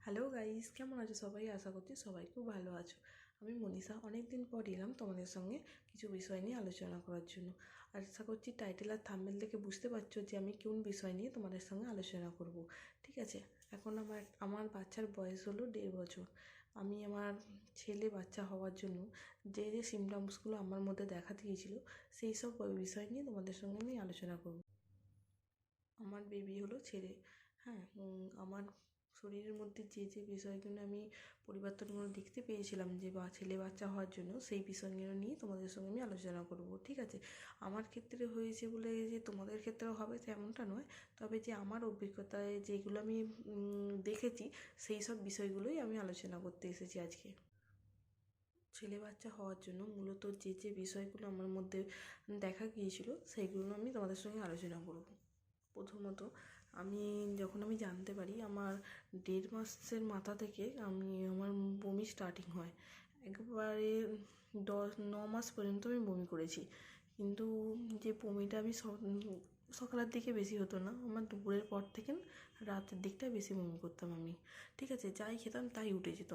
Hello guys, কেমন আছো সবাই? আশা করছি সবাই খুব ভালো আছো। আমি মনীষা অনেক দিন পর এলাম তোমাদের সঙ্গে কিছু বিষয় নিয়ে আলোচনা করার জন্য। আর আশা করছি টাইটেল আর থাম্বনেল থেকে বুঝতে পারছো যে আমি কোন বিষয় নিয়ে তোমাদের সঙ্গে আলোচনা করব। ঠিক আছে, এখন আমার বাচ্চার বয়স হলো 1.5 বছর। আমি আমার ছেলে বাচ্চা হওয়ার জন্য যে যে সিমটমসগুলো আমার মধ্যে দেখা দিয়েছিল সেই সব বিষয় নিয়ে তোমাদের সঙ্গে আমি আলোচনা করব। আমার বেবি হলো ছেলে। হ্যাঁ, আমার শরীরের মধ্যে যে যে বিষয়গুলো আমি পরিবর্তনগুলো দেখতে পেয়েছিলাম যে ছেলে বাচ্চা হওয়ার জন্য, সেই বিষয়গুলো নিয়ে তোমাদের সঙ্গে আমি আলোচনা করব। ঠিক আছে, আমার ক্ষেত্রে হয়েছে বলে যে তোমাদের ক্ষেত্রেও হবে তেমনটা নয়, তবে যে আমার অভিজ্ঞতায় যেগুলো আমি দেখেছি সেই সব বিষয়গুলোই আমি আলোচনা করতে এসেছি আজকে। ছেলে বাচ্চা হওয়ার জন্য মূলত যে যে বিষয়গুলো আমার মধ্যে দেখা গিয়েছিল সেইগুলো আমি তোমাদের সঙ্গে আলোচনা করব। প্রথমত, যখন আমি জানতে পারি আমার 1.5 মাসের মাথা থেকে আমার বমি স্টার্টিং হয়। একবারে 9 মাস পর্যন্ত আমি বমি করেছি, কিন্তু যে বমিটা আমি সকালের দিকে বেশি হতো না, আমার দুপুরের পর থেকে রাতের দিকটায় বেশি বমি করতাম আমি। ঠিক আছে, যাই খেতাম তাই উঠে যেত।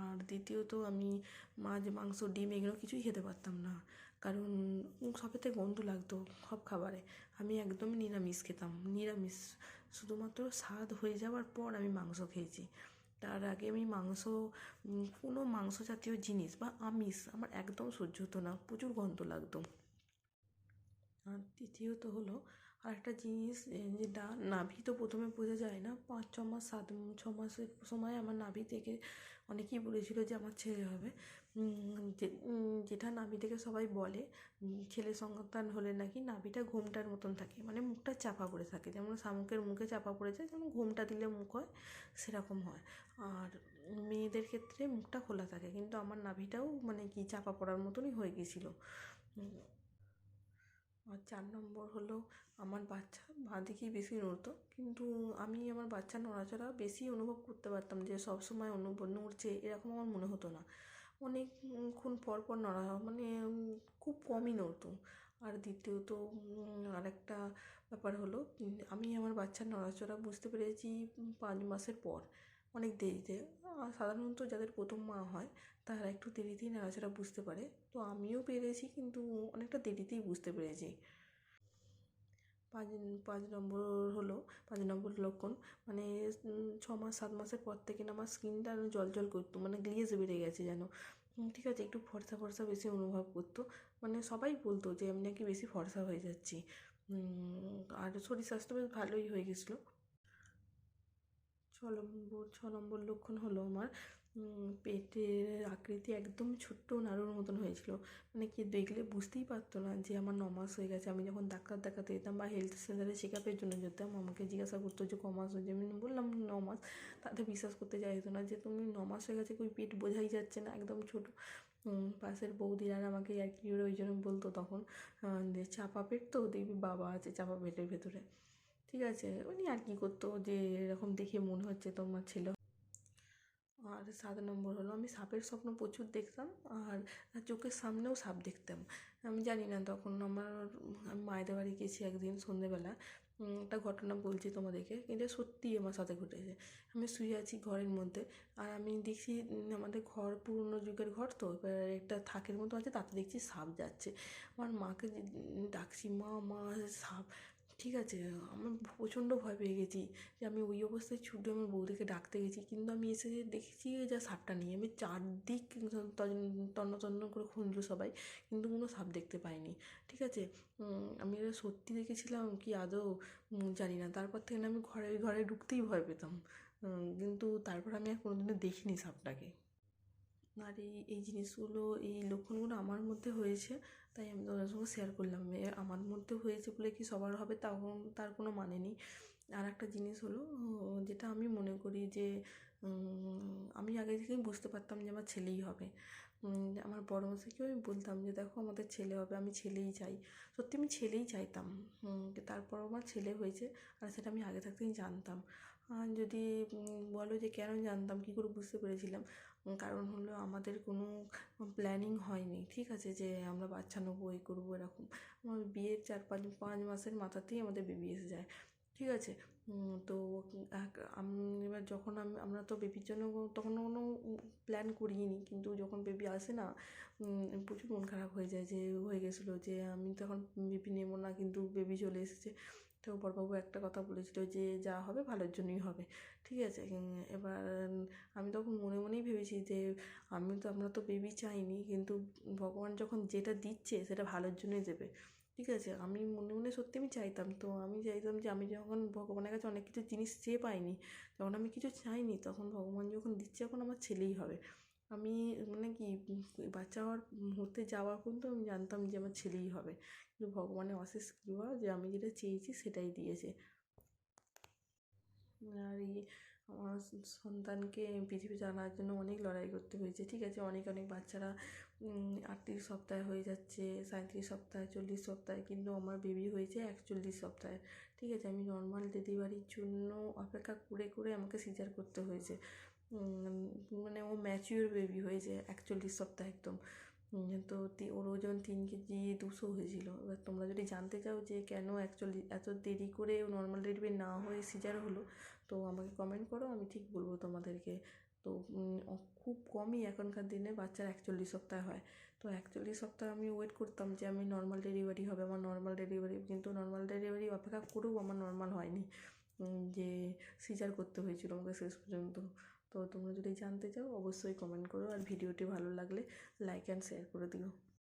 আর দ্বিতীয়ত, আমি মাছ মাংস ডিম এগুলো কিছুই খেতে পারতাম না, কারণ সবেতে গন্ধ লাগতো সব খাবারে। আমি একদমই নিরামিষ খেতাম, নিরামিষ। শুধুমাত্র স্বাদ হয়ে যাওয়ার পর আমি মাংস খেয়েছি। তার আগে আমি কোনো মাংস জাতীয় জিনিস বা আমিষ আমার একদম সহ্য হতো না, প্রচুর গন্ধ লাগতো। আর তৃতীয়ত হলো আরেকটা জিনিস, যেটা নাভি তো প্রথমে বোঝা যায় না, 5-6 মাস 6 মাসের সময় আমার নাভি থেকে অনেকেই বলেছিল যে আমার ছেলে হবে। যেটা নাভি থেকে সবাই বলে, ছেলে সন্তান হলে নাকি নাভিটা ঘোমটার মতন থাকে, মানে মুখটা চাপা পড়ে থাকে, যেমন শামুকের মুখে চাপা পড়ে যায়, যেমন ঘোমটা দিলে মুখ হয় সেরকম হয়। আর মেয়েদের ক্ষেত্রে মুখটা খোলা থাকে, কিন্তু আমার নাভিটাও মানে কি চাপা পড়ার মতনই হয়ে গেছিলো। আর 4 নম্বর হলো, আমার বাচ্চা বাঁ দিকেই বেশি নড়তো, কিন্তু আমি আমার বাচ্চা নড়াচড়া বেশি অনুভব করতে পারতাম, যে সবসময় নড়ছে এরকম আমার মনে হতো না। অনেকক্ষণ পর পর নড়া, মানে খুব কমই নড়তো। আর দ্বিতীয়ত, আরেকটা ব্যাপার হলো, আমি আমার বাচ্চার নড়াচড়া বুঝতে পেরেছি 5 মাসের পর, অনেক দেরিতে। সাধারণত যাদের প্রথম মা হয় তারা একটু দেরিতেই নাড়াচাড়া বুঝতে পারে, তো আমিও পেরেছি, কিন্তু অনেকটা দেরিতেই বুঝতে পেরেছি। পাঁচ পাঁচ নম্বর হলো 5 নম্বর লক্ষণ, মানে 6 মাস 7 মাসের পর থেকে না আমার স্কিনটা জল জল করতো, মানে গ্লেজ বেড়ে গেছে যেন। ঠিক আছে, একটু ফর্সা ফর্সা বেশি অনুভব করতো, মানে সবাই বলতো যে আমি নাকি বেশি ফর্সা হয়ে যাচ্ছি। আর শরীর স্বাস্থ্য বেশ ভালোই হয়ে গেছিলো। 6 নম্বর লক্ষণ হলো আমার পেটের আকৃতি একদম ছোট্ট নাড়ুর মতন হয়েছিল, মানে কি দেখলে বুঝতেই পারতো না যে আমার 9 মাস হয়ে গেছে। আমি যখন ডাক্তার দেখাতে যেতাম বা হেলথ সেন্টারে চেক আপের জন্য যেতাম, আমাকে জিজ্ঞাসা করতো যে ক মাস হয়েছে, আমি বললাম 9 মাস। তাতে বিশ্বাস করতে চাইতো না যে তুমি 9 মাস হয়ে গেছে, কই পেট বোঝাই যাচ্ছে না, একদম ছোটো। পাশের বৌদিরা আমাকে আর কি ওই জন্য বলতো তখন, যে চাপা পেট তো দেখবি বাবা আছে চাপা পেটের ভেতরে। ঠিক আছে, উনি আর কি করতো যে এরকম দেখে মনে হচ্ছে তোমার ছেলে। আর 7 নম্বর হলো, আমি সাপের স্বপ্ন প্রচুর দেখতাম, আর চোখের সামনেও সাপ দেখতাম। আমি জানি না তখন আমি মায়েদের বাড়ি গেছি একদিন সন্ধেবেলা। একটা ঘটনা বলছি তোমাদেরকে, এটা সত্যিই আমার সাথে ঘটেছে। আমি শুয়ে আছি ঘরের মধ্যে, আর আমি দেখছি আমাদের ঘর পুরনো যুগের ঘর, তো এবার একটা থাকের মতো আছে, তাতে দেখছি সাপ যাচ্ছে। আমার মাকে ডাকছি, মা মা সাপ। ঠিক আছে, আমার প্রচণ্ড ভয় পেয়ে গেছি, যে আমি ওই অবস্থায় ছুটে আমার বৌদিকে ডাকতে গেছি, কিন্তু আমি এসে দেখেছি যা সাপটা নিয়ে আমি চারদিক তন্ন তন্ন করে খুঁজলো সবাই, কিন্তু কোনো সাপ দেখতে পাইনি। ঠিক আছে, আমি এটা সত্যি দেখেছিলাম কি আদৌ জানি না। তারপর থেকে না আমি ঘরে ঘরে ঢুকতেই ভয় পেতাম, কিন্তু তারপর আমি আর কোনোদিনও দেখিনি সাপটাকে। আর এই জিনিসগুলো, এই লক্ষণগুলো আমার মধ্যে হয়েছে, তাই আমি তোমাদের সঙ্গে শেয়ার করলাম। আমার মধ্যে হয়েছে বলে কি সবার হবে তার কোনো মানে নেই। আর একটা জিনিস হলো, যেটা আমি মনে করি যে আমি আগে থেকেই বুঝতে পারতাম যে আমার ছেলেই হবে। আমার বড় মশাইকেও আমি বলতাম যে দেখো আমাদের ছেলে হবে, আমি ছেলেই চাই। সত্যি আমি ছেলেই চাইতাম, তারপর আমার ছেলে হয়েছে, আর সেটা আমি আগে থাকতেই জানতাম। আর যদি বলো যে কেন জানতাম, কী করে বুঝতে পেরেছিলাম, কারণ হলো আমাদের কোনো প্ল্যানিং হয়নি। ঠিক আছে, যে আমরা বাচ্চা নেবো এই করবো এরকম। আমার বিয়ের 4-5 মাসের মাথাতেই আমাদের বেবি এসে যায়। ঠিক আছে, তো এবার যখন আমরা তো বেবির জন্য তখন কোনো প্ল্যান করিনি, কিন্তু যখন বেবি আসে না প্রচুর মন খারাপ হয়ে যায়, যে হয়ে গেছিলো যে আমি তখন বেবি নেবো না, কিন্তু বেবি চলে এসেছে। তো বড়বাবু একটা কথা বলেছিল যে যা হবে ভালোর জন্যই হবে, ঠিক আছে। এবার আমি তখন মনে মনেই ভেবেছি যে আমরা তো বেবি চাইনি, কিন্তু ভগবান যখন যেটা দিচ্ছে সেটা ভালোর জন্যই দেবে, ঠিক আছে। আমি মনে মনে সত্যি আমি চাইতাম, তো আমি চাইতাম যে আমি যখন ভগবানের কাছে অনেক কিছু জিনিস চেয়ে পাইনি, যখন আমি কিছু চাইনি, তখন ভগবান যখন দিচ্ছে এখন আমার ছেলেই হবে। আমি মানে কি বাচ্চা হতে যাওয়া পর্যন্ত আমি জানতাম যে আমার ছেলেই হবে, কিন্তু ভগবানের অশেষ কৃপা যে আমি যেটা চেয়েছি সেটাই দিয়েছে। আর আমার সন্তানকে পৃথিবীতে আনার জন্য অনেক লড়াই করতে হয়েছে, ঠিক আছে। অনেক অনেক বাচ্চারা 38 সপ্তাহে হয়ে যাচ্ছে, 37 সপ্তাহে, 40 সপ্তাহে, কিন্তু আমার বেবি হয়েছে 41 সপ্তাহে, ঠিক আছে। আমি নর্মাল ডেলিভারির জন্য অপেক্ষা করে করে আমাকে সিজার করতে হয়েছে। মানে ও ম্যাচিওর বেবি হয়েছে 41 সপ্তাহে একদম। তো ওর ওজন 3 কেজি 200 হয়েছিল। এবার তোমরা যদি জানতে চাও যে কেন অ্যাকচুয়ালি এত দেরি করে নর্মাল ডেলিভারি না হয়ে সিজার হলো, তো আমাকে কমেন্ট করো, আমি ঠিক বলবো তোমাদেরকে। তো খুব কমই এখনকার দিনে বাচ্চার 41 সপ্তাহ হয়। তো 41 সপ্তাহ আমি ওয়েট করতাম যে আমি নর্মাল ডেলিভারি হবে, আমার নর্মাল ডেলিভারি, কিন্তু নর্মাল ডেলিভারি অপেক্ষা করেও আমার নর্মাল হয়নি, যে সিজার করতে হয়েছিল আমাকে শেষ পর্যন্ত। তো তোমরা যদি জানতে চাও অবশ্যই কমেন্ট করো, আর ভিডিওটি ভালো লাগলে লাইক অ্যান্ড শেয়ার করে দিও।